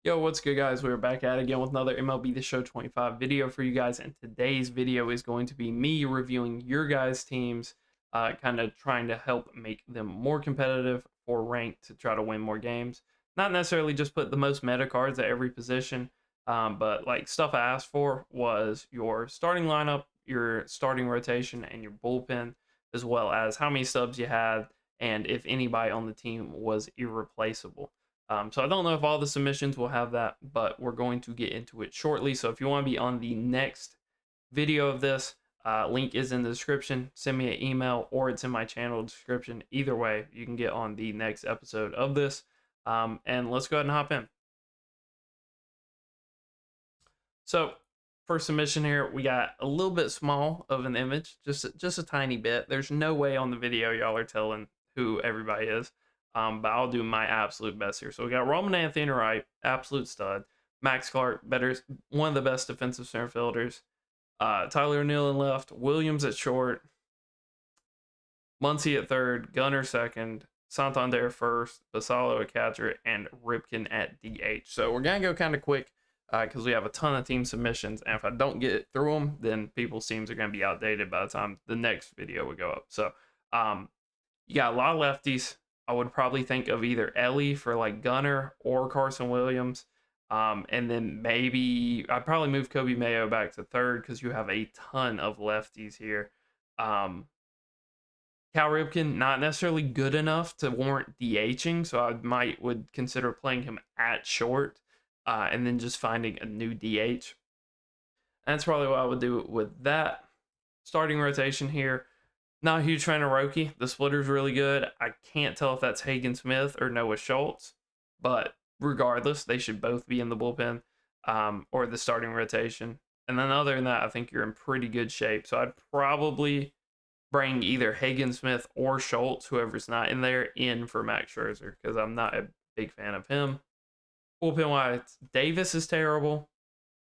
Yo, what's good, guys? We're back at it again with another MLB The Show 25 video for you guys, and today's video is going to be me reviewing your guys' teams, kind of trying to help make them more competitive for rank to try to win more games. Not necessarily just put the most meta cards at every position, but like stuff I asked for was your starting lineup, your starting rotation, and your bullpen, as well as how many subs you had, and if anybody on the team was irreplaceable. So I don't know if all the submissions will have that, but we're going to get into it shortly. So if you want to be on the next video of this, link is in the description. Send me an email or it's in my channel description. Either way, you can get on the next episode of this. And let's go ahead and hop in. So first submission here, we got a little bit small of an image, just a tiny bit. There's no way on the video y'all are telling who everybody is. But I'll do my absolute best here. So we got Roman Anthony right, absolute stud. Max Clark, one of the best defensive center fielders. Tyler O'Neill in left, Williams at short, Muncy at third, Gunner second, Santander first, Basalo at catcher, and Ripken at DH. So we're gonna go kind of quick because we have a ton of team submissions, and if I don't get through them, then people's teams are gonna be outdated by the time the next video would go up. So you got a lot of lefties. I would probably think of either Ellie for like Gunner or Carson Williams. And then maybe I'd probably move Kobe Mayo back to third because you have a ton of lefties here. Cal Ripken, not necessarily good enough to warrant DHing, so I would consider playing him at short and then just finding a new DH. That's probably what I would do with that. Starting rotation here. Not a huge fan of Roki. The splitter's really good. I can't tell if that's Hagen Smith or Noah Schultz, but regardless, they should both be in the bullpen or the starting rotation. And then other than that, I think you're in pretty good shape. So I'd probably bring either Hagen Smith or Schultz, whoever's not in there, in for Max Scherzer because I'm not a big fan of him. Bullpen wise, Davis is terrible.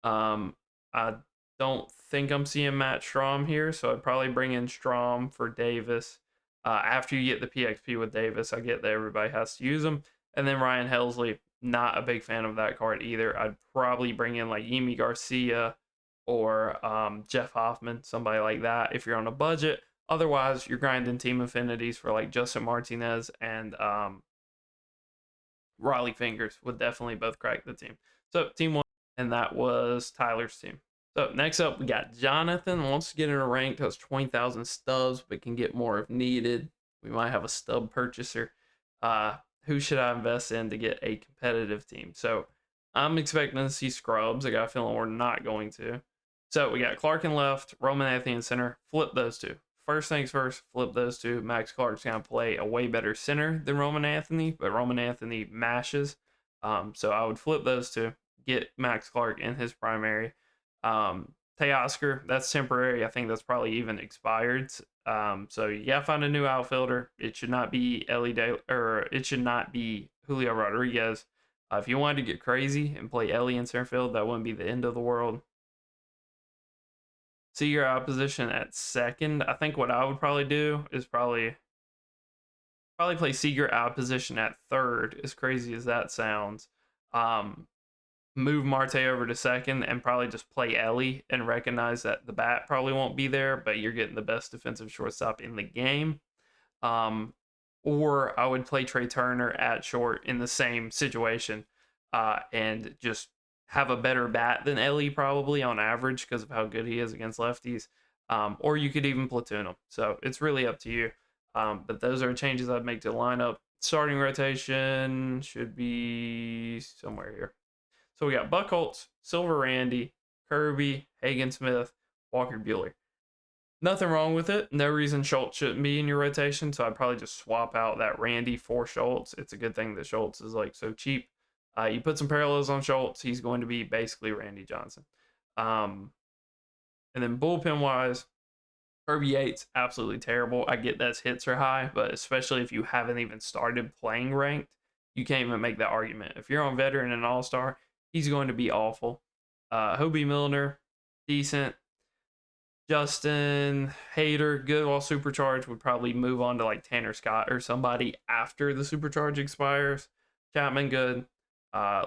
I don't think I'm seeing Matt Strom here, so I'd probably bring in Strom for Davis. After you get the PXP with Davis, I get that everybody has to use them. And then Ryan Helsley, not a big fan of that card either. I'd probably bring in like Yimi Garcia or Jeff Hoffman, somebody like that if you're on a budget. Otherwise, you're grinding team affinities for like Justin Martinez and Riley Fingers would definitely both crack the team. So team one, and that was Tyler's team. So next up, we got Jonathan. Wants to get in a rank, has 20,000 stubs, but can get more if needed. We might have a stub purchaser. Who should I invest in to get a competitive team? So I'm expecting to see scrubs. I got a feeling we're not going to. So we got Clark in left, Roman Anthony in center. Flip those two. First things first, flip those two. Max Clark's going to play a way better center than Roman Anthony, but Roman Anthony mashes. So I would flip those two, get Max Clark in his primary. Teoscar, that's temporary. I think that's probably even expired. So you gotta find a new outfielder. It should not be it should not be Julio Rodriguez. If you wanted to get crazy and play Ellie in center field, that wouldn't be the end of the world. See your opposition at second. I think what I would probably do is probably play Seager out position at third, as crazy as that sounds. Move Marte over to second and probably just play Ellie and recognize that the bat probably won't be there, but you're getting the best defensive shortstop in the game. Or I would play Trey Turner at short in the same situation and just have a better bat than Ellie probably on average because of how good he is against lefties. Or you could even platoon him. So it's really up to you. But those are changes I'd make to the lineup. Starting rotation should be somewhere here. So we got Buchholz, Silver Randy, Kirby, Hagen Smith, Walker Buehler. Nothing wrong with it. No reason Schultz shouldn't be in your rotation. So I'd probably just swap out that Randy for Schultz. It's a good thing that Schultz is like so cheap. You put some parallels on Schultz, he's going to be basically Randy Johnson. And then bullpen wise, Kirby Yates, absolutely terrible. I get that hits are high, but especially if you haven't even started playing ranked, you can't even make that argument. If you're on veteran and all-star, he's going to be awful. Hobie Milner, decent. Justin Hader, good while Supercharge, would probably move on to like Tanner Scott or somebody after the Supercharge expires. Chapman, good.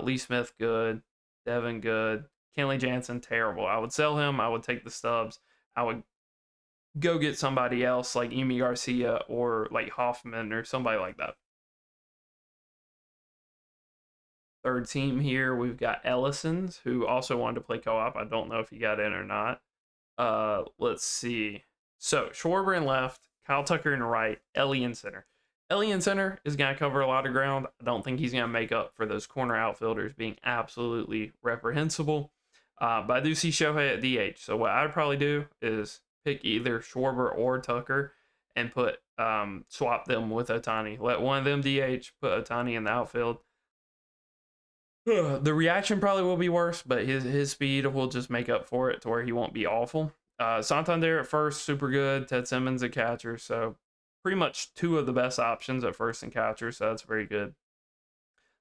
Lee Smith, good. Devin, good. Kenley Jansen, terrible. I would sell him. I would take the stubs. I would go get somebody else like Emi Garcia or like Hoffman or somebody like that. Third team here, we've got Ellison's, who also wanted to play co-op. I don't know if he got in or not. Let's see. So Schwarber in left, Kyle Tucker in right, Ellie in center. Ellie in center is going to cover a lot of ground. I don't think he's going to make up for those corner outfielders being absolutely reprehensible. But I do see Shohei at DH. So what I'd probably do is pick either Schwarber or Tucker and put swap them with Ohtani. Let one of them DH, put Ohtani in the outfield. The reaction probably will be worse, but his speed will just make up for it to where he won't be awful. Santander at first, super good. Ted Simmons at catcher, so pretty much two of the best options at first and catcher, so that's very good.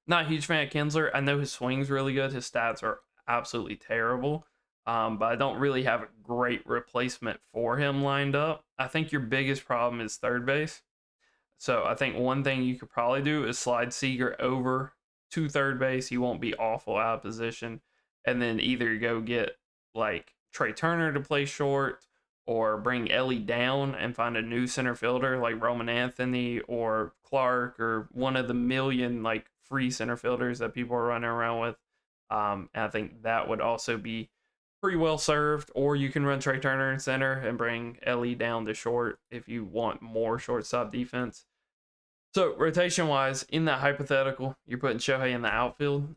Not a huge fan of Kinsler. I know his swing's really good. His stats are absolutely terrible, but I don't really have a great replacement for him lined up. I think your biggest problem is third base. So I think one thing you could probably do is slide Seager over to third base. He won't be awful out of position. And then either go get like Trey Turner to play short or bring Ellie down and find a new center fielder like Roman Anthony or Clark or one of the million like free center fielders that people are running around with. And I think that would also be pretty well served. Or you can run Trey Turner in center and bring Ellie down to short if you want more shortstop defense. So rotation wise, in that hypothetical, you're putting Shohei in the outfield.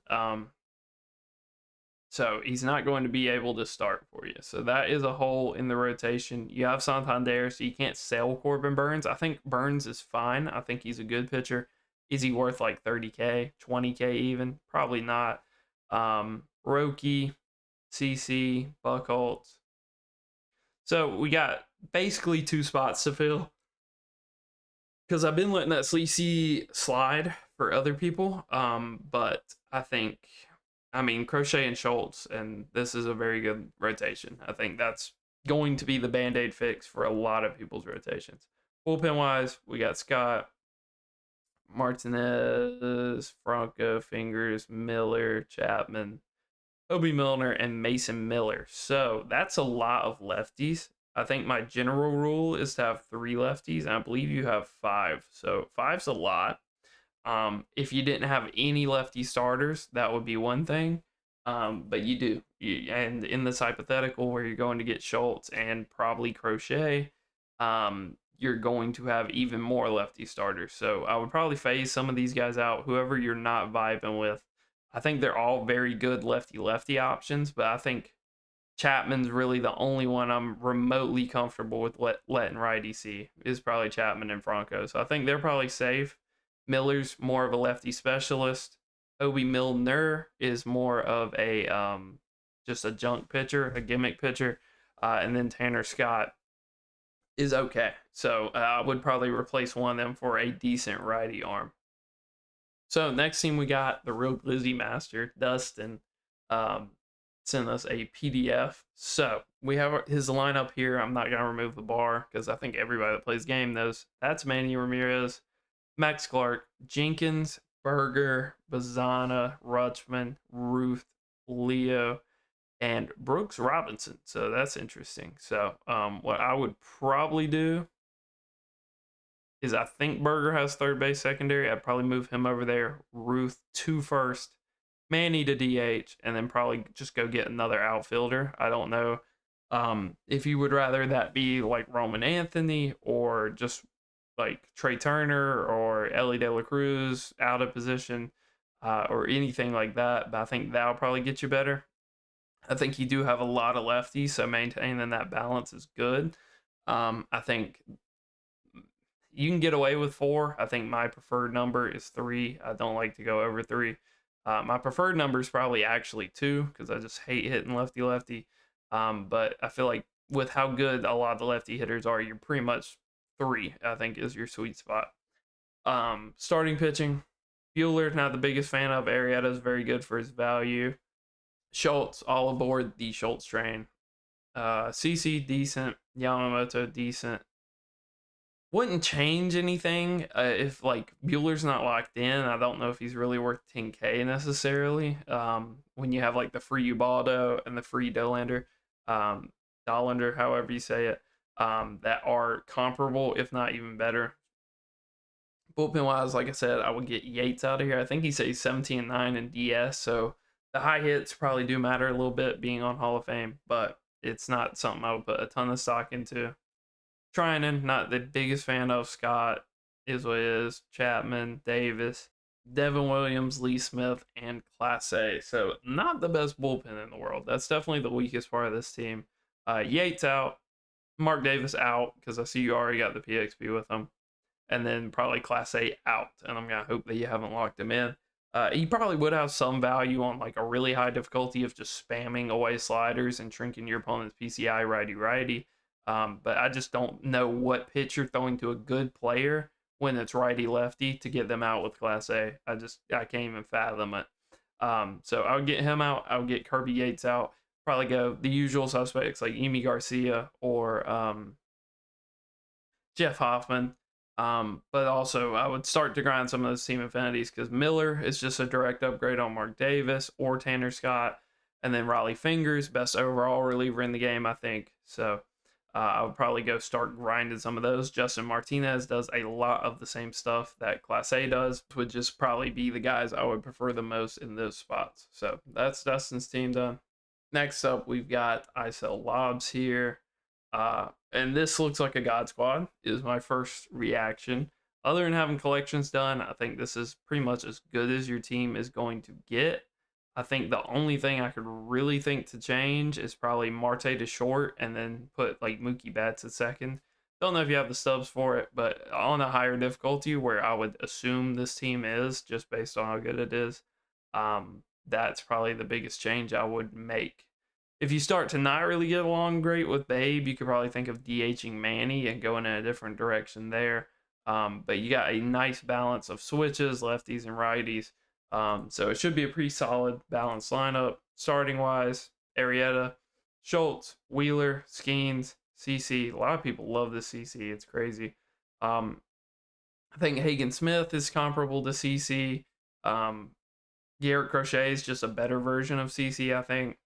So he's not going to be able to start for you. So that is a hole in the rotation. You have Santander, so you can't sell Corbin Burns. I think Burns is fine. I think he's a good pitcher. Is he worth like 30K, 20K even? Probably not. Roki, CC, Buchholz. So we got basically two spots to fill. Because I've been letting that CC slide for other people. But I think, Crochet and Schultz, and this is a very good rotation. I think that's going to be the Band-Aid fix for a lot of people's rotations. Bullpen-wise, we got Scott, Martinez, Franco, Fingers, Miller, Chapman, Obi Milner, and Mason Miller. So that's a lot of lefties. I think my general rule is to have 3 lefties, and I believe you have 5. So 5's a lot. If you didn't have any lefty starters, that would be one thing. But you do. And in this hypothetical where you're going to get Schultz and probably Crochet, you're going to have even more lefty starters. So I would probably phase some of these guys out, whoever you're not vibing with. I think they're all very good lefty-lefty options, but I think Chapman's really the only one I'm remotely comfortable with letting righty see is probably Chapman and Franco. So I think they're probably safe. Miller's more of a lefty specialist. Obi Milner is more of a just a junk pitcher, a gimmick pitcher. And then Tanner Scott is okay. So I would probably replace one of them for a decent righty arm. So next team we got the real Glizzy Master, Dustin. Sent us a PDF. So we have his lineup here. I'm not going to remove the bar because I think everybody that plays game knows that's Manny Ramirez, Max Clark, Jenkins, Berger, Bazana, Rutschman, Ruth, Leo, and Brooks Robinson. So that's interesting. So what I would probably do is I think Berger has third base secondary. I'd probably move him over there. Ruth to first. Manny to DH, and then probably just go get another outfielder. I don't know if you would rather that be like Roman Anthony or just like Trey Turner or Ellie De La Cruz out of position or anything like that, but I think that'll probably get you better. I think you do have a lot of lefties, so maintaining that balance is good. I think you can get away with 4. I think my preferred number is 3. I don't like to go over 3. My preferred number is probably actually 2 because I just hate hitting lefty-lefty. But I feel like with how good a lot of the lefty hitters are, you're pretty much 3, I think, is your sweet spot. Starting pitching, Bueller, not the biggest fan of. Arrieta is very good for his value. Schultz, all aboard the Schultz train. CC, decent. Yamamoto, decent. Wouldn't change anything if like Bueller's not locked in. I don't know if he's really worth 10K necessarily. When you have like the free Ubaldo and the free um, Dollander, however you say it, that are comparable, if not even better. Bullpen wise, like I said, I would get Yates out of here. I think he said he's 17-9 in DS, so the high hits probably do matter a little bit being on Hall of Fame, but it's not something I would put a ton of stock into. Trying not the biggest fan of. Scott is what it is. Chapman, Davis, Devin Williams, Lee Smith, and Class A. So not the best bullpen in the world. That's definitely the weakest part of this team. Yates out, Mark Davis out because I see you already got the PXP with him, and then probably Class A out. And I'm gonna hope that you haven't locked him in. He probably would have some value on like a really high difficulty of just spamming away sliders and shrinking your opponent's PCI righty. But I just don't know what pitch you're throwing to a good player when it's righty lefty to get them out with Class A. I can't even fathom it. So I would get him out. I would get Kirby Yates out. Probably go the usual suspects like Emi Garcia or Jeff Hoffman. But also I would start to grind some of those team affinities because Miller is just a direct upgrade on Mark Davis or Tanner Scott. And then Raleigh Fingers, best overall reliever in the game, I think. So I would probably go start grinding some of those. Justin Martinez does a lot of the same stuff that Class A does. Would just probably be the guys I would prefer the most in those spots. So that's Dustin's team done. Next up, we've got I Sell Lobs here. And this looks like a God Squad is my first reaction. Other than having collections done, I think this is pretty much as good as your team is going to get. I think the only thing I could really think to change is probably Marte to short and then put like Mookie Betts at second. Don't know if you have the stubs for it, but on a higher difficulty where I would assume this team is just based on how good it is, that's probably the biggest change I would make. If you start to not really get along great with Babe, you could probably think of DHing Manny and going in a different direction there. But you got a nice balance of switches, lefties, and righties. So it should be a pretty solid balanced lineup. Starting wise, Arrieta, Schultz, Wheeler, Skeens, CC. A lot of people love this CC. It's crazy. I think Hagen Smith is comparable to CC. Garrett Crochet is just a better version of CC, I think.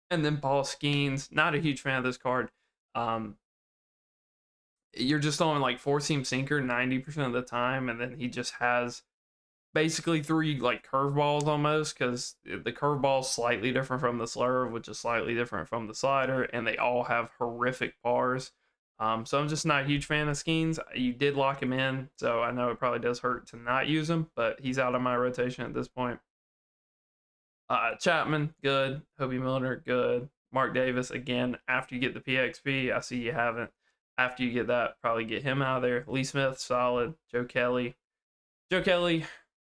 And then Paul Skeens, not a huge fan of this card. You're just throwing like four-seam sinker 90% of the time, and then he just has basically three like curveballs almost, because the curveball is slightly different from the slurve, which is slightly different from the slider, and they all have horrific bars. So I'm just not a huge fan of Skeens. You did lock him in, so I know it probably does hurt to not use him, but he's out of my rotation at this point. Chapman, good. Hobie Milner, good. Mark Davis, again, after you get the PXP, I see you haven't. After you get that, probably get him out of there. Lee Smith, solid. Joe Kelly,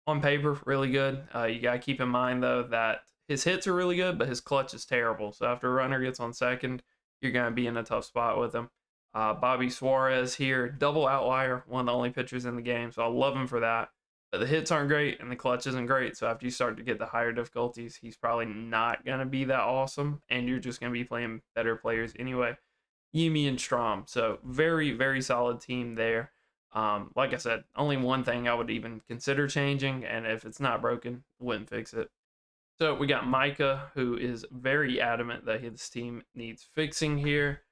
on paper, really good. You got to keep in mind, though, that his hits are really good, but his clutch is terrible. So after a runner gets on second, you're going to be in a tough spot with him. Bobby Suarez here, double outlier, one of the only pitchers in the game. So I love him for that. But the hits aren't great, and the clutch isn't great. So after you start to get the higher difficulties, he's probably not going to be that awesome, and you're just going to be playing better players anyway. Yimi and Strom. So very, very solid team there. Like I said, only one thing I would even consider changing, and if it's not broken, wouldn't fix it. So we got Micah, who is very adamant that his team needs fixing here.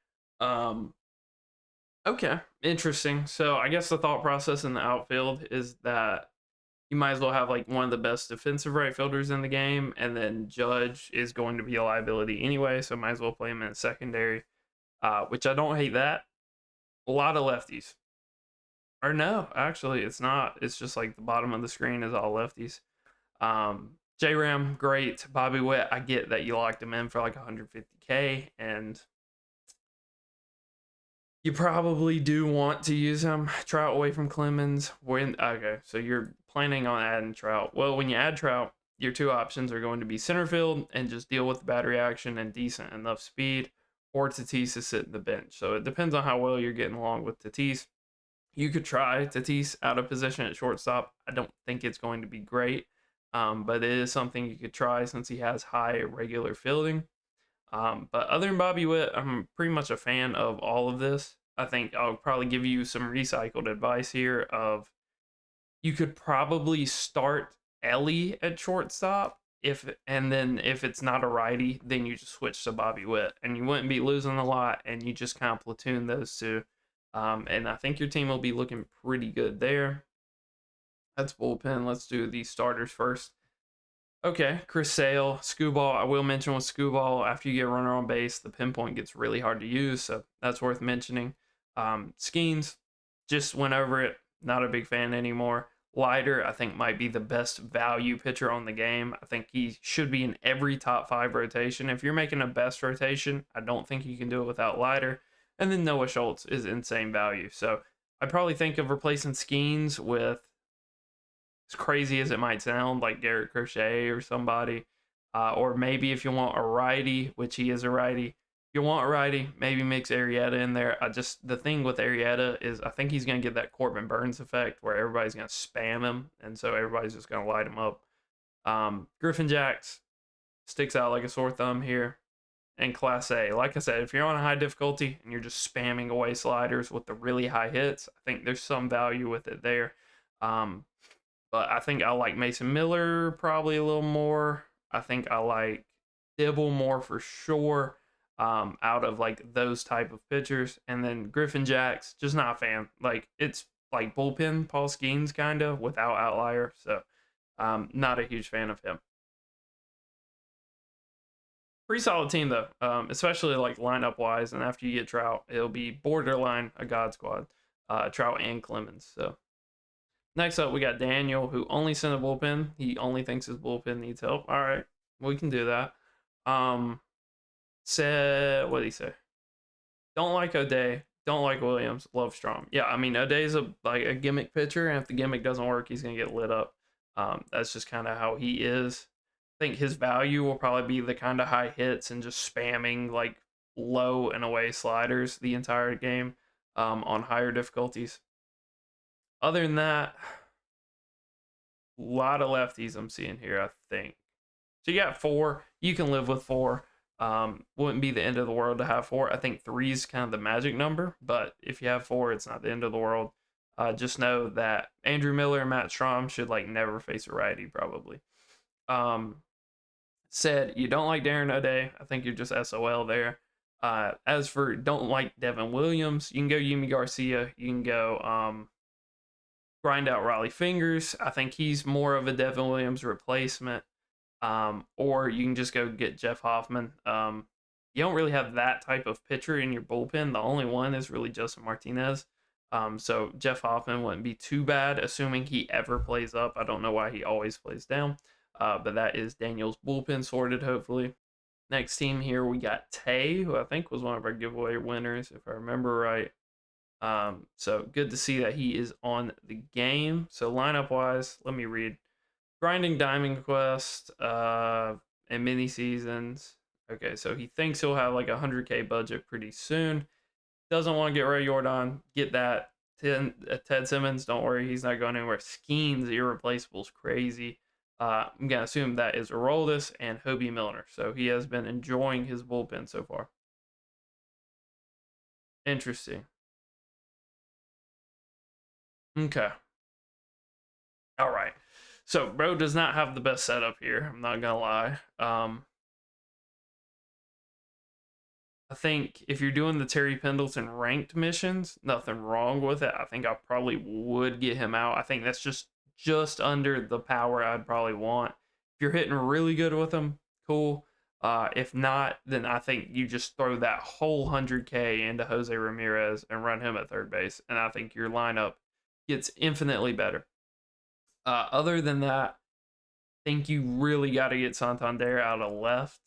Okay, interesting. So I guess the thought process in the outfield is that you might as well have like one of the best defensive right fielders in the game, and then Judge is going to be a liability anyway, so might as well play him in secondary, which I don't hate that. A lot of lefties. Or no, actually, it's not. It's just like the bottom of the screen is all lefties. J-Ram, great. Bobby Witt, I get that you locked him in for like 150K, and you probably do want to use him. Trout away from Clemens. Okay, so you're planning on adding Trout. Well, when you add Trout, your two options are going to be center field and just deal with the battery action and decent enough speed, or Tatis to sit in the bench. So it depends on how well you're getting along with Tatis. You could try Tatis out of position at shortstop. I don't think it's going to be great, but it is something you could try since he has high regular fielding. But other than Bobby Witt, I'm pretty much a fan of all of this. I think I'll probably give you some recycled advice here of you could probably start Ellie at shortstop and then if it's not a righty, then you just switch to Bobby Witt and you wouldn't be losing a lot and you just kind of platoon those two. And I think your team will be looking pretty good there. That's bullpen. Let's do the starters first. Okay, Chris Sale, Screwball. I will mention with Screwball, after you get a runner on base, the pinpoint gets really hard to use, so that's worth mentioning. Skeens, just went over it. Not a big fan anymore. Leiter, I think, might be the best value pitcher on the game. I think he should be in every top 5 rotation. If you're making a best rotation, I don't think you can do it without Leiter. And then Noah Schultz is insane value. So I'd probably think of replacing Skeens with, as crazy as it might sound, like Garrett Crochet or somebody. Or maybe if you want a righty, which he is a righty, if you want a righty, maybe mix Arrieta in there. The thing with Arrieta is I think he's going to get that Corbin Burns effect where everybody's going to spam him, and so everybody's just going to light him up. Griffin Jacks sticks out like a sore thumb here. And Class A, like I said, if you're on a high difficulty and you're just spamming away sliders with the really high hits, I think there's some value with it there. But I think I like Mason Miller probably a little more. I think I like Dibble more for sure, out of like those type of pitchers. And then Griffin Jacks, just not a fan. Like it's like bullpen Paul Skeens kind of without outlier. So not a huge fan of him. Pretty solid team though, especially like lineup wise. And after you get Trout, it'll be borderline a God squad, Trout and Clemens. So next up, we got Daniel, who only sent a bullpen. He only thinks his bullpen needs help. All right, we can do that. Said, what did he say? Don't like O'Day. Don't like Williams. Love Strom. Yeah, I mean, O'Day's a gimmick pitcher, and if the gimmick doesn't work, he's going to get lit up. That's just kind of how he is. I think his value will probably be the kind of high hits and just spamming like low and away sliders the entire game on higher difficulties. Other than that, a lot of lefties I'm seeing here, I think. So you got 4. You can live with 4. Wouldn't be the end of the world to have 4. I think 3 is kind of the magic number, but if you have 4, it's not the end of the world. Just know that Andrew Miller and Matt Strom should like never face a righty probably. Said you don't like Darren O'Day. I think you're just SOL there. As for don't like Devin Williams, you can go Yumi Garcia. You can go grind out Raleigh Fingers. I think he's more of a Devin Williams replacement. Or you can just go get Jeff Hoffman. You don't really have that type of pitcher in your bullpen. The only one is really Justin Martinez. So Jeff Hoffman wouldn't be too bad, assuming he ever plays up. I don't know why he always plays down. But that is Daniel's bullpen sorted, hopefully. Next team here, we got Tay, who I think was one of our giveaway winners, if I remember right. So good to see that he is on the game. So lineup-wise, let me read. Grinding Diamond Quest and mini seasons. Okay, so he thinks he'll have like a 100K budget pretty soon. Doesn't want to get Ray Jordan. Get that. Ted Simmons, don't worry, he's not going anywhere. Skeens irreplaceable is crazy. I'm going to assume that is Aroldis and Hobie Milner. So he has been enjoying his bullpen so far. Interesting. Okay. All right. So bro does not have the best setup here. I'm not going to lie. I think if you're doing the Terry Pendleton ranked missions, nothing wrong with it. I think I probably would get him out. I think that's just under the power I'd probably want. If you're hitting really good with him, cool. If not, then I think you just throw that whole 100K into Jose Ramirez and run him at third base, and I think your lineup gets infinitely better. Other than that, I think you really got to get Santander out of left.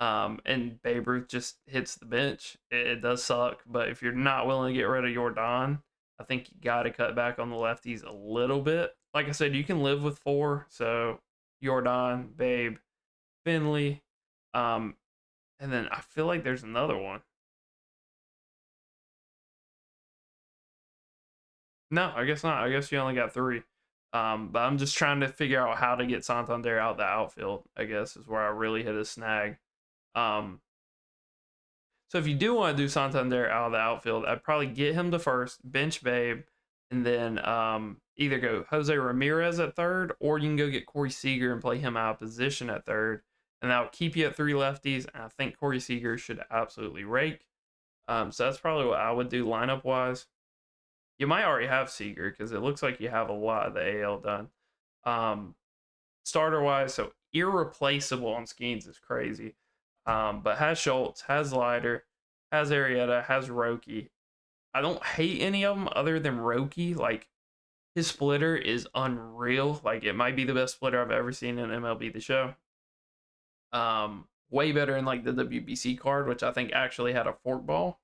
And Babe Ruth just hits the bench. It does suck, but if you're not willing to get rid of Jordan, I think you got to cut back on the lefties a little bit. Like I said, you can live with 4. So Jordan, Babe, Finley, and then I feel like there's another one. No, I guess not. I guess you only got 3. But I'm just trying to figure out how to get Santander out the outfield, I guess, is where I really hit a snag. So if you do want to do Santander out of the outfield, I'd probably get him to first, bench Babe, and then either go Jose Ramirez at third, or you can go get Corey Seager and play him out of position at third, and that'll keep you at 3 lefties. And I think Corey Seager should absolutely rake. So that's probably what I would do lineup wise. You might already have Seager because it looks like you have a lot of the AL done. Starter wise, so irreplaceable on Skeens is crazy. But has Schultz, has Leiter, has Arrieta, has Roki. I don't hate any of them other than Roki. Like, his splitter is unreal. Like, it might be the best splitter I've ever seen in MLB The Show. Way better in like the WBC card, which I think actually had a forkball.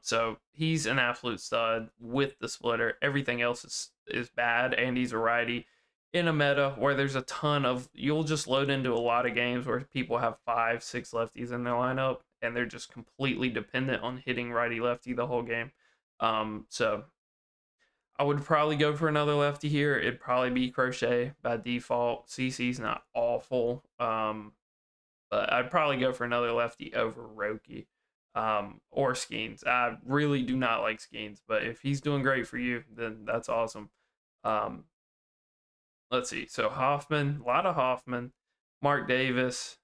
So he's an absolute stud with the splitter. Everything else is bad, and he's a righty in a meta where there's a ton of, you'll just load into a lot of games where people have 5, 6 lefties in their lineup, and they're just completely dependent on hitting righty lefty the whole game. So I would probably go for another lefty here. It'd probably be Crochet by default. CC's not awful, but I'd probably go for another lefty over Roki. Or Skeens. I really do not like Skeens, but if he's doing great for you, then that's awesome. Let's see. So Hoffman, a lot of Hoffman, Mark Davis,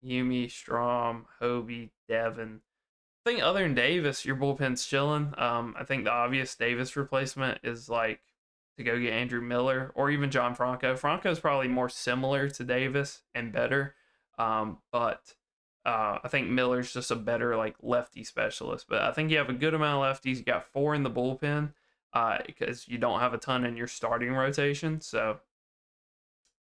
Yumi, Strom, Hobie, Devin. I think other than Davis, your bullpen's chilling. I think the obvious Davis replacement is like to go get Andrew Miller or even John Franco. Franco's probably more similar to Davis and better, but I think Miller's just a better like lefty specialist. But I think you have a good amount of lefties. You got 4 in the bullpen because you don't have a ton in your starting rotation. So,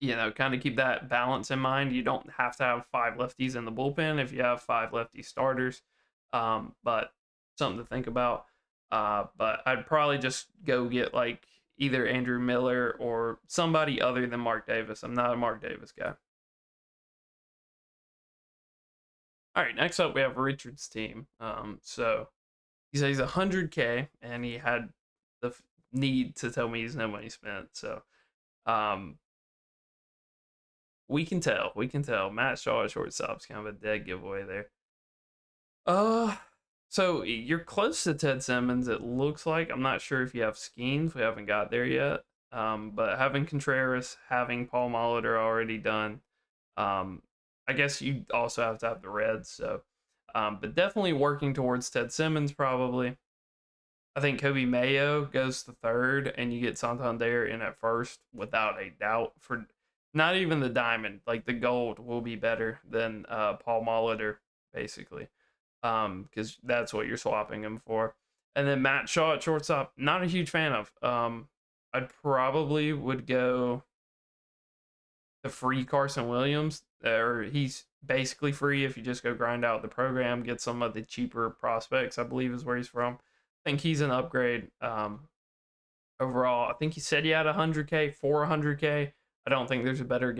kind of keep that balance in mind. You don't have to have 5 lefties in the bullpen if you have 5 lefty starters. But something to think about. But I'd probably just go get like either Andrew Miller or somebody other than Mark Davis. I'm not a Mark Davis guy. All right, next up we have Richard's team. So he says he's 100K, and he had the need to tell me he's no money spent. So, we can tell. Matt Shaw at shortstop's kind of a dead giveaway there. So you're close to Ted Simmons. It looks like. I'm not sure if you have Skeens. We haven't got there yet. But having Contreras, having Paul Molitor already done. I guess you also have to have the Reds, so but definitely working towards Ted Simmons probably. I think Kobe Mayo goes to third, and you get Santander in at first without a doubt. For not even the diamond, like the gold will be better than Paul Molitor, basically, because that's what you're swapping him for. And then Matt Shaw at shortstop, not a huge fan of. I'd probably would go the free Carson Williams, or he's basically free if you just go grind out the program, get some of the cheaper prospects, I believe is where he's from. I think he's an upgrade overall. I think he said he had 100K, for 100K. I don't think there's a better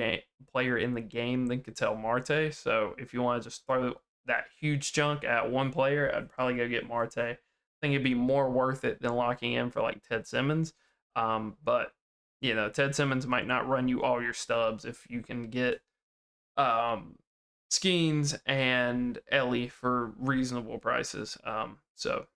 player in the game than Ketel Marte. So if you want to just throw that huge chunk at one player, I'd probably go get Marte. I think it'd be more worth it than locking in for like Ted Simmons. But Ted Simmons might not run you all your stubs if you can get Skeens and Ellie for reasonable prices. So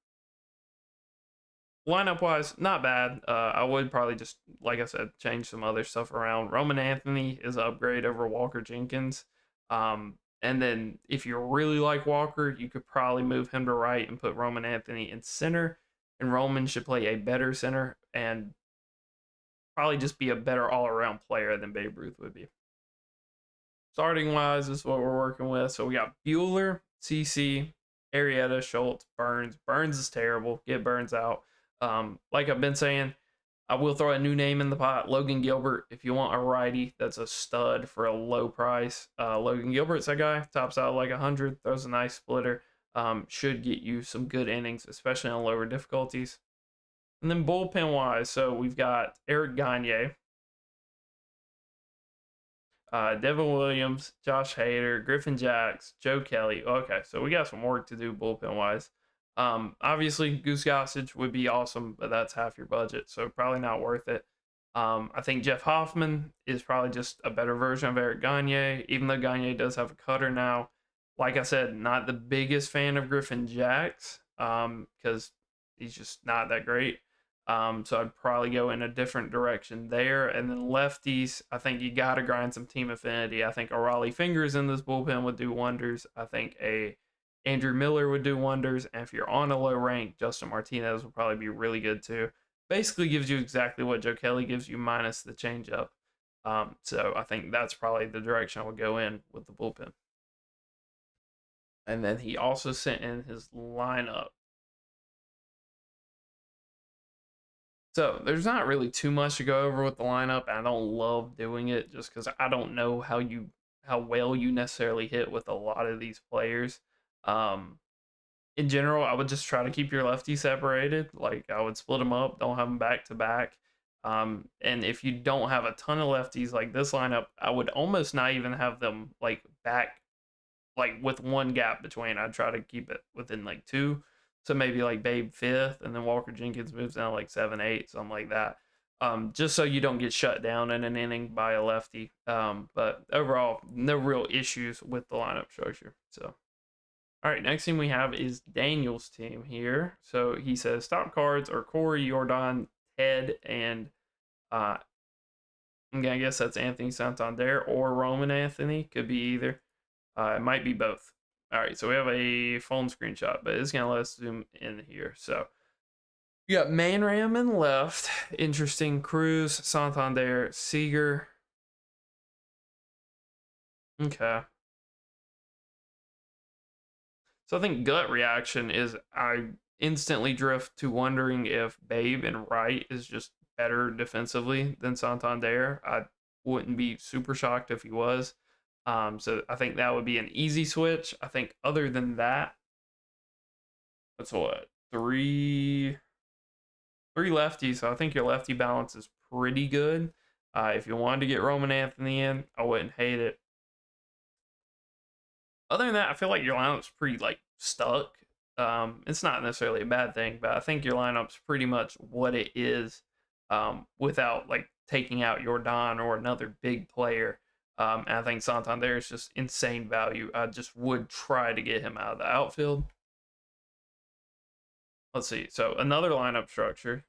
lineup wise, not bad. I would probably just, like I said, change some other stuff around. Roman Anthony is an upgrade over Walker Jenkins. And then if you really like Walker, you could probably move him to right and put Roman Anthony in center. And Roman should play a better center and probably just be a better all-around player than Babe Ruth would be. Starting wise, this is what we're working with. So we got Bueller, CC, Arrieta, Schultz, Burns. Burns is terrible. Get Burns out. Like I've been saying, I will throw a new name in the pot. Logan Gilbert. If you want a righty that's a stud for a low price, Logan Gilbert's that guy. Tops out like 100. Throws a nice splitter. Should get you some good innings, especially on lower difficulties. And then bullpen wise, so we've got Eric Gagne, Devin Williams, Josh Hader, Griffin Jacks, Joe Kelly. Okay, so we got some work to do bullpen wise. Obviously, Goose Gossage would be awesome, but that's half your budget, so probably not worth it. I think Jeff Hoffman is probably just a better version of Eric Gagne, even though Gagne does have a cutter now. Like I said, not the biggest fan of Griffin Jacks because he's just not that great. So I'd probably go in a different direction there. And then lefties, I think you got to grind some team affinity. I think a Raleigh Fingers in this bullpen would do wonders. I think a Andrew Miller would do wonders. And if you're on a low rank, Justin Martinez would probably be really good too. Basically gives you exactly what Joe Kelly gives you minus the changeup. So I think that's probably the direction I would go in with the bullpen. And then he also sent in his lineup. So there's not really too much to go over with the lineup. I don't love doing it just because I don't know how well you necessarily hit with a lot of these players. Um, in general, I would just try to keep your lefty separated. Like I would split them up, don't have them back to back. And if you don't have a ton of lefties like this lineup, I would almost not even have them like back, like with one gap between. I'd try to keep it within like two. So maybe like Babe fifth, and then Walker Jenkins moves down like 7-8, something like that. Just so you don't get shut down in an inning by a lefty. But overall, no real issues with the lineup structure. So, all right, next thing we have is Daniel's team here. So he says top cards are Corey, Jordan, Ted, and I guess that's Anthony Santander or Roman Anthony. Could be either. It might be both. All right, so we have a phone screenshot, but it's gonna let us zoom in here. So you got Manram in left. Interesting. Cruz, Santander, Seager. Okay. So I think gut reaction is I instantly drift to wondering if Babe and Wright is just better defensively than Santander. I wouldn't be super shocked if he was. So I think that would be an easy switch. I think other than that, that's what three lefties. So I think your lefty balance is pretty good. If you wanted to get Roman Anthony in, I wouldn't hate it. Other than that, I feel like your lineup's pretty like stuck. It's not necessarily a bad thing, but I think your lineup's pretty much what it is, without like taking out Jordan or another big player. And I think Santander is just insane value. I just would try to get him out of the outfield. Let's see. So another lineup structure.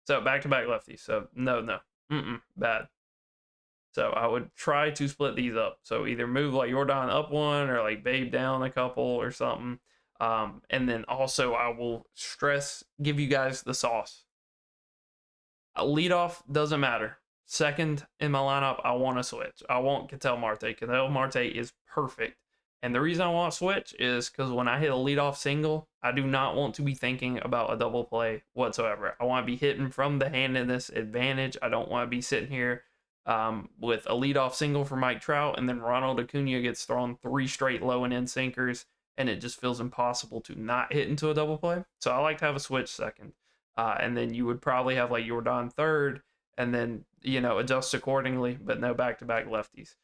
So back-to-back lefties. So no. Bad. So I would try to split these up. So either move like Jordan up one or like Babe down a couple or something. And then also I will give you guys the sauce. A leadoff doesn't matter. Second in my lineup, I want to switch. I want Ketel Marte. Ketel Marte is perfect. And the reason I want to switch is because when I hit a leadoff single, I do not want to be thinking about a double play whatsoever. I want to be hitting from the handedness advantage. I don't want to be sitting here with a leadoff single for Mike Trout, and then Ronald Acuna gets thrown 3 straight low and in sinkers, and it just feels impossible to not hit into a double play. So I like to have a switch second. And then you would probably have like Jordan third, and then, adjust accordingly, but no back-to-back lefties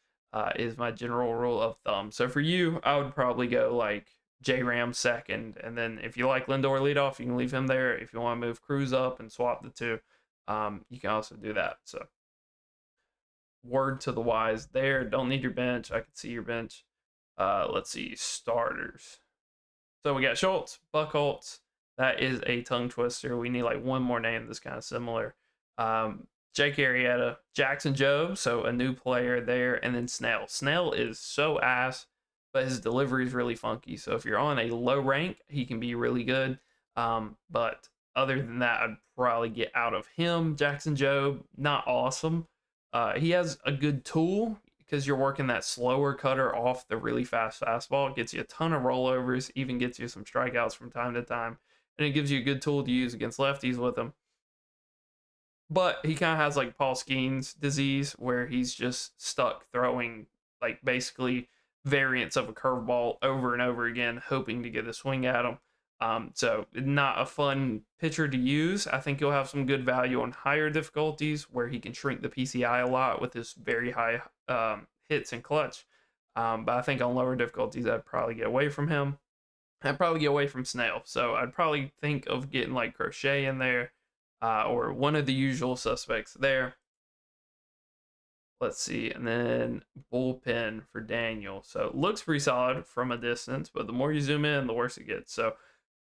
is my general rule of thumb. So for you, I would probably go like J-Ram second, and then if you like Lindor leadoff, you can leave him there. If you want to move Cruz up and swap the two, you can also do that. So word to the wise there. Don't need your bench. I can see your bench. Let's see, starters. So we got Schultz, Buchholz. That is a tongue twister. We need like one more name that's kind of similar. Jake Arrieta, Jackson Jobe, so a new player there, and then Snell. Snell is so ass, but his delivery is really funky. So if you're on a low rank, he can be really good. But other than that, I'd probably get out of him. Jackson Jobe, not awesome. He has a good tool because you're working that slower cutter off the really fast fastball. It gets you a ton of rollovers, even gets you some strikeouts from time to time. And it gives you a good tool to use against lefties with him. But he kind of has like Paul Skeens disease where he's just stuck throwing like basically variants of a curveball over and over again, hoping to get a swing at him. So not a fun pitcher to use. I think he'll have some good value on higher difficulties where he can shrink the PCI a lot with his very high hits and clutch. But I think on lower difficulties, I'd probably get away from him. I'd probably get away from Snell. So I'd probably think of getting like Crochet in there or one of the usual suspects there. Let's see. And then bullpen for Daniel. So looks pretty solid from a distance, but the more you zoom in, the worse it gets. So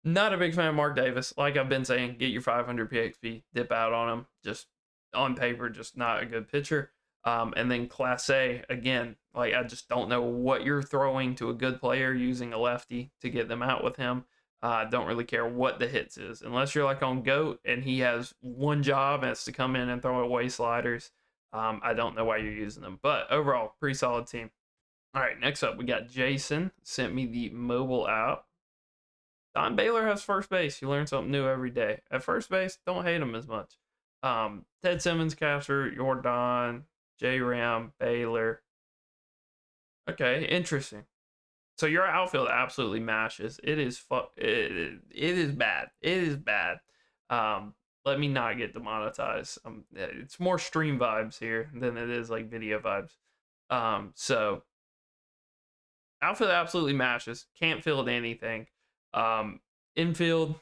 not a big fan of Mark Davis. Like I've been saying, get your 500 PXP, dip out on him. Just on paper, just not a good pitcher. And then Class A, again, like I just don't know what you're throwing to a good player using a lefty to get them out with him. Don't really care what the hits is. Unless you're like on GOAT and he has one job and it's to come in and throw away sliders. I don't know why you're using them. But overall, pretty solid team. All right, next up, we got Jason. Sent me the mobile app. Don Baylor has first base. You learn something new every day. At first base, don't hate him as much. Ted Simmons, catcher, Jordan, J Ram, Baylor. Okay, interesting. So your outfield absolutely mashes. It is it is bad. It is bad. Let me not get demonetized. It's more stream vibes here than it is like video vibes. So outfield absolutely mashes. Can't field anything. Infield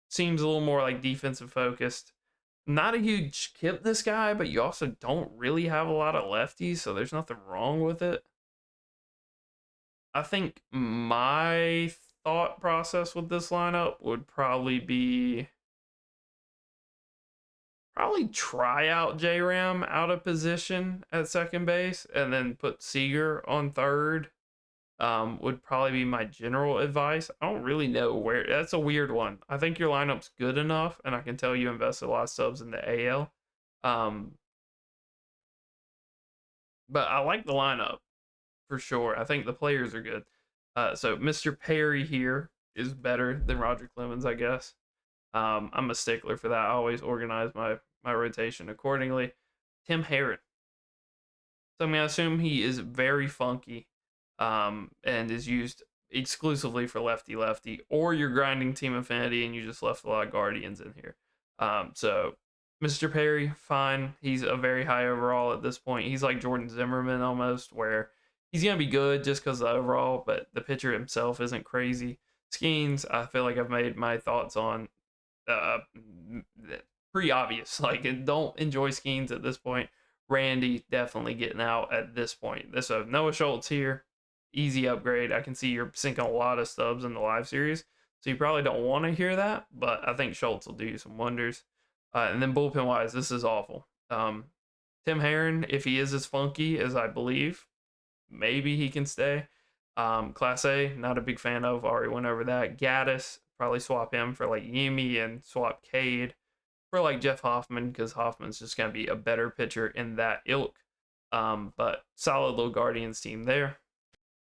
seems a little more like defensive focused. Not a huge kip this guy, but you also don't really have a lot of lefties, so there's nothing wrong with it. I think my thought process with this lineup would probably be try out J-Ram out of position at second base and then put Seager on third. Would probably be my general advice. I don't really know where. That's a weird one. I think your lineup's good enough, and I can tell you invested a lot of subs in the AL. But I like the lineup for sure. I think the players are good. So Mr. Perry here is better than Roger Clemens, I guess. I'm a stickler for that. I always organize my rotation accordingly. Tim Herron. So I'm gonna assume he is very funky, and is used exclusively for lefty, or you're grinding Team Affinity and you just left a lot of Guardians in here. So Mr. Perry, fine. He's a very high overall at this point. He's like Jordan Zimmerman almost, where he's going to be good just because of the overall, but the pitcher himself isn't crazy. Skeens, I feel like I've made my thoughts on pretty obvious. Like, don't enjoy Skeens at this point. Randy definitely getting out at this point. So Noah Schultz here, easy upgrade. I can see you're sinking a lot of stubs in the live series, so you probably don't want to hear that, but I think Schultz will do you some wonders. And then bullpen wise, this is awful. Tim Herron, if he is as funky as I believe, maybe he can stay. Class A, not a big fan of. Already went over that. Gaddis, probably swap him for like Yimi and swap Cade for like Jeff Hoffman, because Hoffman's just going to be a better pitcher in that ilk. But solid little Guardians team there.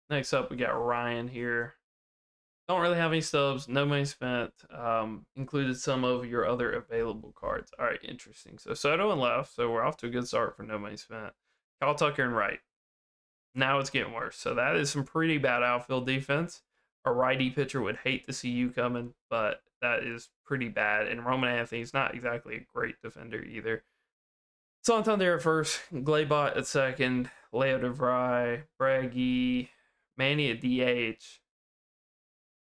Next up, we got Ryan here. Don't really have any stubs, no money spent. Included some of your other available cards. All right, interesting. So Soto and left, so we're off to a good start for no money spent. Kyle Tucker and right. Now it's getting worse. So that is some pretty bad outfield defense. A righty pitcher would hate to see you coming, but that is pretty bad. And Roman Anthony's not exactly a great defender either. Santander at first, Glaybot at second, Leo DeVry, Braggy, Manny at DH.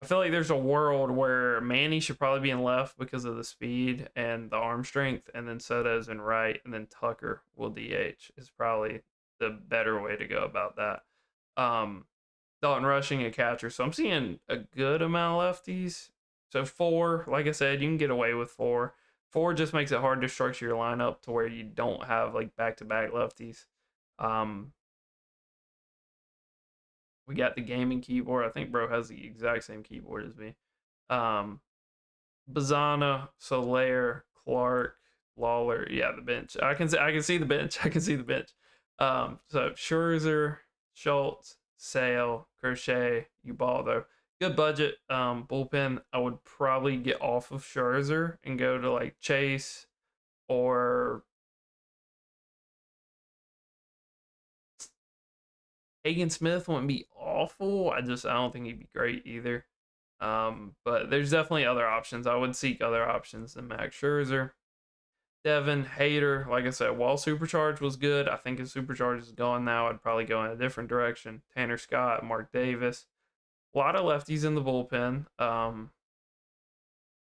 I feel like there's a world where Manny should probably be in left because of the speed and the arm strength, and then Soto's in right, and then Tucker will DH is probably the better way to go about that. Dalton Rushing a catcher, so I'm seeing a good amount of lefties. So 4, like I said, you can get away with 4. 4 just makes it hard to structure your lineup to where you don't have like back-to-back lefties. We got the gaming keyboard. I think bro has the exact same keyboard as me. Bazana, Soler, Clark, Lawler. Yeah, the bench. I can see the bench. I can see the bench. So Scherzer, Schultz, Sale, Crochet, Ubaldo. Good budget. Bullpen, I would probably get off of Scherzer and go to like Chase or Hagen Smith. Wouldn't be awful. I don't think he'd be great either. But there's definitely other options. I would seek other options than Max Scherzer. Devin Hader, like I said, while Supercharge was good, I think his Supercharge is gone now. I'd probably go in a different direction. Tanner Scott, Mark Davis. A lot of lefties in the bullpen.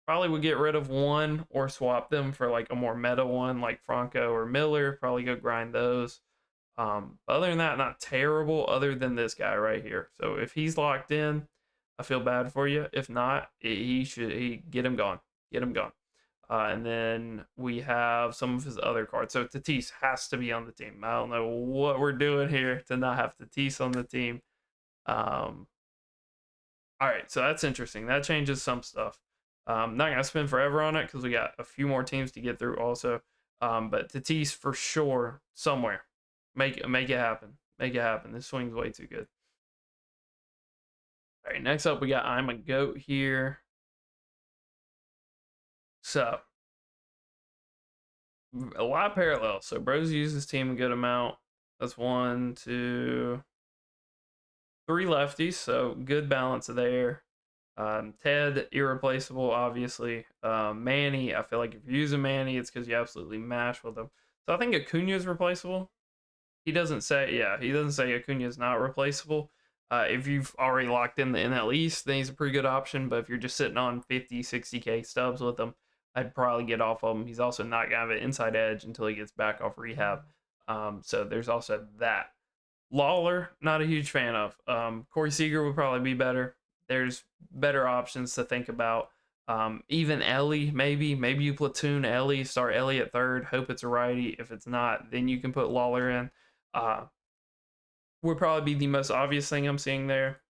Probably would get rid of one or swap them for like a more meta one like Franco or Miller. Probably go grind those. Other than that, not terrible. Other than this guy right here. So if he's locked in, I feel bad for you. If not, he get him gone. Get him gone. And then we have some of his other cards. So Tatis has to be on the team. I don't know what we're doing here to not have Tatis on the team. All right, so that's interesting. That changes some stuff. Not gonna spend forever on it because we got a few more teams to get through also. But Tatis for sure somewhere. Make it happen. Make it happen. This swing's way too good. All right, next up we got I'm a Goat here. So a lot of parallels. So Bros used his team a good amount. That's 1, 2, 3 lefties. So good balance there. Ted, irreplaceable, obviously. Manny, I feel like if you're using Manny, it's because you absolutely mash with him. So I think Acuna is replaceable. He doesn't say, yeah, he doesn't say Acuna is not replaceable. If you've already locked in the NL East, then he's a pretty good option. But if you're just sitting on 50, 60K stubs with him, I'd probably get off of him. He's also not going to have an inside edge until he gets back off rehab. So there's also that. Lawler, not a huge fan of. Corey Seager would probably be better. There's better options to think about. Even Ellie, maybe you platoon Ellie, start Ellie at third, hope it's a righty. If it's not, then you can put Lawler in. Would probably be the most obvious thing I'm seeing there.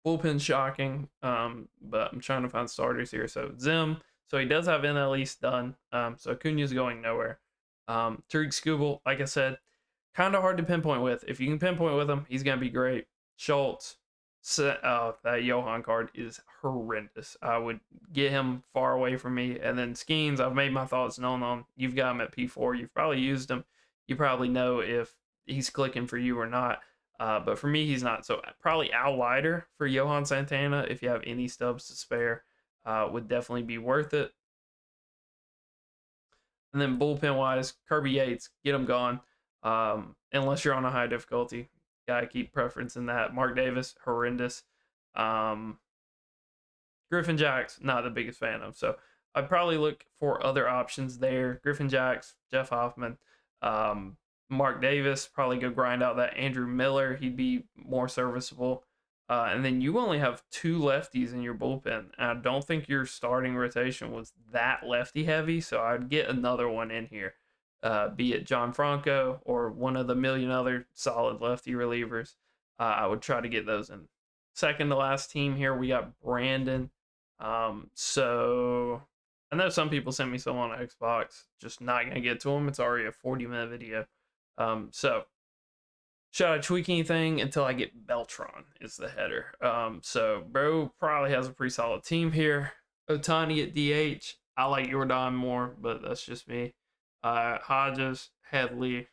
Bullpen shocking, but I'm trying to find starters here. So Zim, so he does have NL East done. So Acuna's going nowhere. Tariq Skubal, like I said, kind of hard to pinpoint with. If you can pinpoint with him, he's gonna be great. Schultz, that Johan card is horrendous. I would get him far away from me. And then Skeens, I've made my thoughts known on. You've got him at P4. You've probably used him. You probably know if he's clicking for you or not. But for me, he's not. So probably Al Leiter for Johan Santana, if you have any stubs to spare, would definitely be worth it. And then bullpen wise, Kirby Yates, get him gone. Unless you're on a high difficulty, gotta keep preferencing that. Mark Davis, horrendous. Griffin Jacks, not the biggest fan of. So I'd probably look for other options there. Griffin Jacks, Jeff Hoffman, Mark Davis, probably go grind out that Andrew Miller. He'd be more serviceable. And then you only have 2 lefties in your bullpen. And I don't think your starting rotation was that lefty heavy, so I'd get another one in here. Be it John Franco or one of the million other solid lefty relievers. I would try to get those in. Second to last team here, we got Brandon. So I know some people sent me some on Xbox. Just not going to get to them. It's already a 40-minute video. So should I tweak anything until I get Beltron is the header. So bro probably has a pretty solid team here. Otani at DH. I like Jordan more, but that's just me. Hodges, Headley.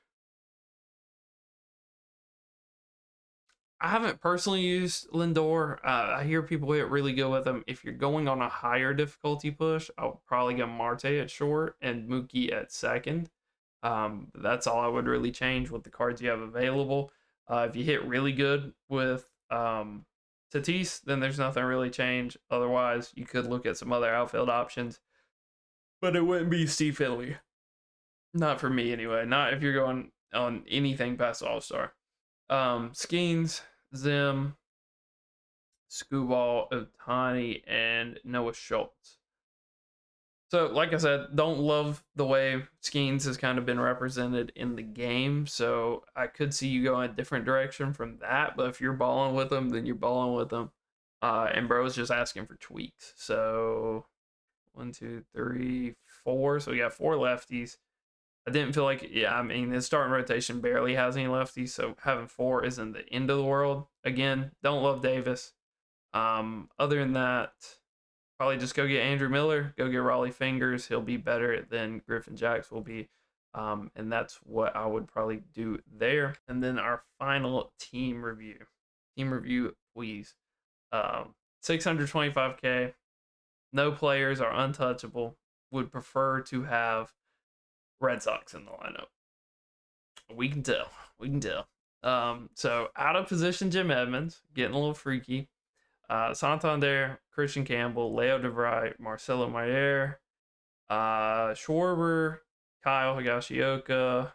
I haven't personally used Lindor. I hear people get really good with him. If you're going on a higher difficulty push, I'll probably go Marte at short and Mookie at second. That's all I would really change with the cards you have available. If you hit really good with Tatis, then there's nothing really change. Otherwise, you could look at some other outfield options. But it wouldn't be Steve Finley. Not for me anyway. Not if you're going on anything past All-Star. Skeens, Zim, Skubal, Otani, and Noah Schultz. So, like I said, don't love the way Skeens has kind of been represented in the game. So, I could see you going a different direction from that. But if you're balling with them, then you're balling with them. And bro's just asking for tweaks. So, 1, 2, 3, 4. So, we got 4 lefties. I didn't feel like, yeah, I mean, his starting rotation barely has any lefties, so having 4 isn't the end of the world. Again, don't love Davis. Other than that, probably just go get Andrew Miller, go get Raleigh Fingers. He'll be better than Griffin Jacks will be. And that's what I would probably do there. And then our final team review. Team review, please. 625K. No players are untouchable. Would prefer to have Red Sox in the lineup. We can tell. We can tell. So out of position, Jim Edmonds getting a little freaky. Santander, Christian Campbell, Leo DeVry, Marcelo Mayer, Schwarber, Kyle Higashioka,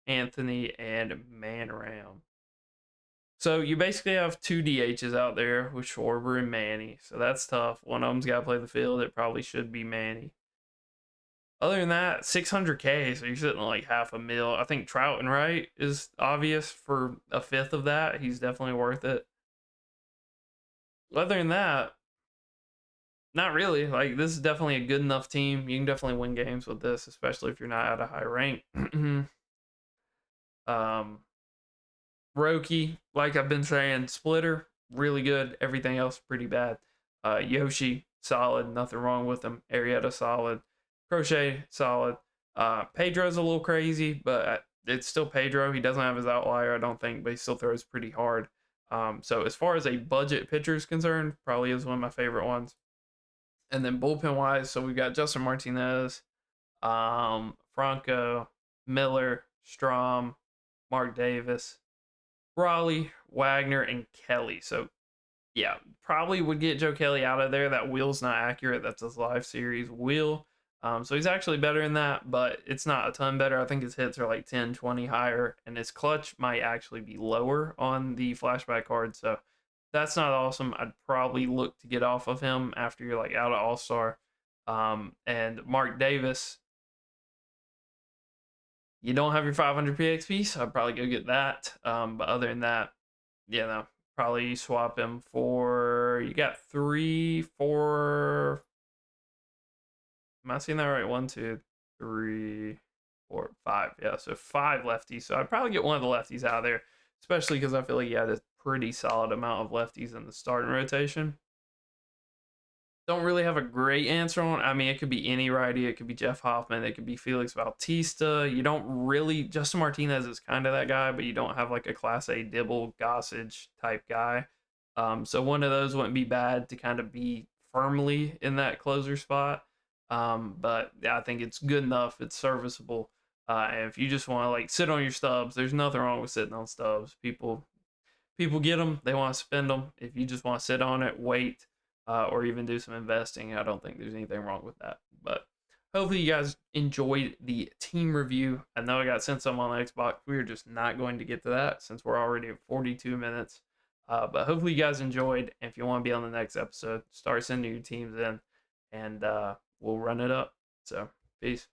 Anthony, and Manram. So you basically have two DHs out there with Schwarber and Manny. So that's tough. One of them's got to play the field. It probably should be Manny. Other than that, 600K. So you're sitting at like half a mil. I think Trout and Wright is obvious for a fifth of that. He's definitely worth it. Other than that, not really. Like, this is definitely a good enough team. You can definitely win games with this, especially if you're not at a high rank. Roki, like I've been saying, Splitter, really good. Everything else, pretty bad. Yoshi, solid. Nothing wrong with him. Arietta, solid. Crochet, solid. Pedro's a little crazy, but it's still Pedro. He doesn't have his outlier, I don't think, but he still throws pretty hard. So as far as a budget pitcher is concerned, probably is one of my favorite ones. And then bullpen wise, so we've got Justin Martinez, Franco, Miller, Strom, Mark Davis, Raleigh, Wagner, and Kelly. So yeah, probably would get Joe Kelly out of there. That wheel's not accurate. That's his live series wheel. So he's actually better than that, but it's not a ton better. I think his hits are like 10, 20 higher, and his clutch might actually be lower on the flashback card. So that's not awesome. I'd probably look to get off of him after you're like out of All-Star. And Mark Davis, you don't have your 500 PXP, so I'd probably go get that. But other than that, yeah, no, probably swap him for, you got 3, 4. Am I seeing that right? 1, 2, 3, 4, 5. Yeah, so 5 lefties. So I'd probably get one of the lefties out of there, especially because I feel like he had a pretty solid amount of lefties in the starting rotation. Don't really have a great answer on. I mean, it could be any righty. It could be Jeff Hoffman. It could be Felix Bautista. You don't really. Justin Martinez is kind of that guy, but you don't have like a Class A Dibble Gossage type guy. So one of those wouldn't be bad to kind of be firmly in that closer spot. But yeah, I think it's good enough. It's serviceable. And if you just want to like sit on your stubs, there's nothing wrong with sitting on stubs. People get them. They want to spend them. If you just want to sit on it, wait, or even do some investing, I don't think there's anything wrong with that. But hopefully you guys enjoyed the team review. I know I got sent some on the Xbox. We're just not going to get to that since we're already at 42 minutes. But hopefully you guys enjoyed. And if you want to be on the next episode, start sending your teams in, and we'll run it up. So, peace.